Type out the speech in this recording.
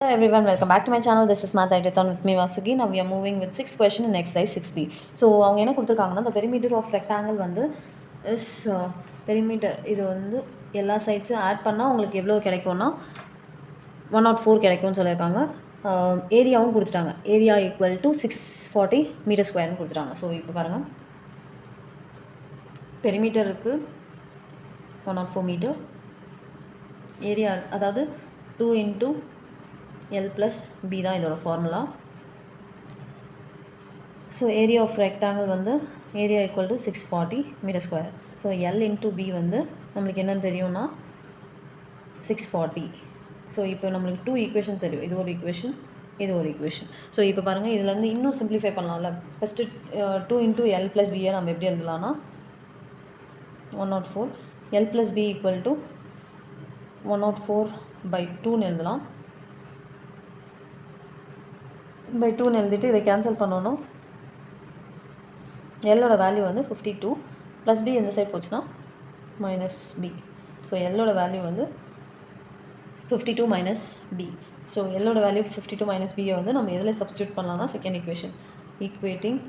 Hello everyone, welcome back to my channel. This is Math Ideathon with me Vasugi. Now we are moving with 6th question in exercise 6B. So அவங்க என்ன கொடுத்துருக்காங்கன்னா the perimeter of rectangle வந்து is perimeter இது வந்து எல்லா சைட்ஸும் add பண்ணால் உங்களுக்கு எவ்வளோ கிடைக்கும்னா 104 கிடைக்கும்னு சொல்லியிருக்காங்க. ஏரியாவும் கொடுத்துட்டாங்க. ஏரியா ஈக்குவல் டு 640 மீட்டர் ஸ்கொயர்னு கொடுத்துட்டாங்க. ஸோ இப்போ பாருங்கள், பெரிமீட்டருக்கு 104 மீட்டர், ஏரியா அதாவது 2 இன்ட்டு L plus B தான் இதோட formula. So area of rectangle வந்து area equal to 640 meter square. So L into B வந்து நம்மளுக்கு என்னென்னு தெரியும்னா 640. ஸோ இப்போ நம்மளுக்கு 2 ஈக்குவேஷன் தெரியும். இது ஒரு ஈக்குவேஷன், இது ஒரு ஈக்குவேஷன். ஸோ இப்போ பாருங்கள், இதுலேருந்து இன்னும் சிம்பிளிஃபை பண்ணலாம்ல. ஃபஸ்ட்டு 2 இன்ட்டு L plus Bயை நம்ம எப்படி எழுதலாம்னா 104 L plus B equal to 104/2ன்னு எழுதலாம். பை 2ன்னு எழுதிட்டு இதை கேன்சல் பண்ணணும். எல்லோட வேல்யூ வந்து 52 ப்ளஸ் பி இந்த சைட் போச்சுன்னா மைனஸ் பி. ஸோ எல்லோட வேல்யூ வந்து 52 மைனஸ் பி. ஸோ எல்லோட வேல்யூ 52 மைனஸ் பியை வந்து நம்ம எதில் சப்ஸ்டியூட் பண்ணலாம்னா செகண்ட் ஈக்குவேஷன், ஈக்குவேட்டிங்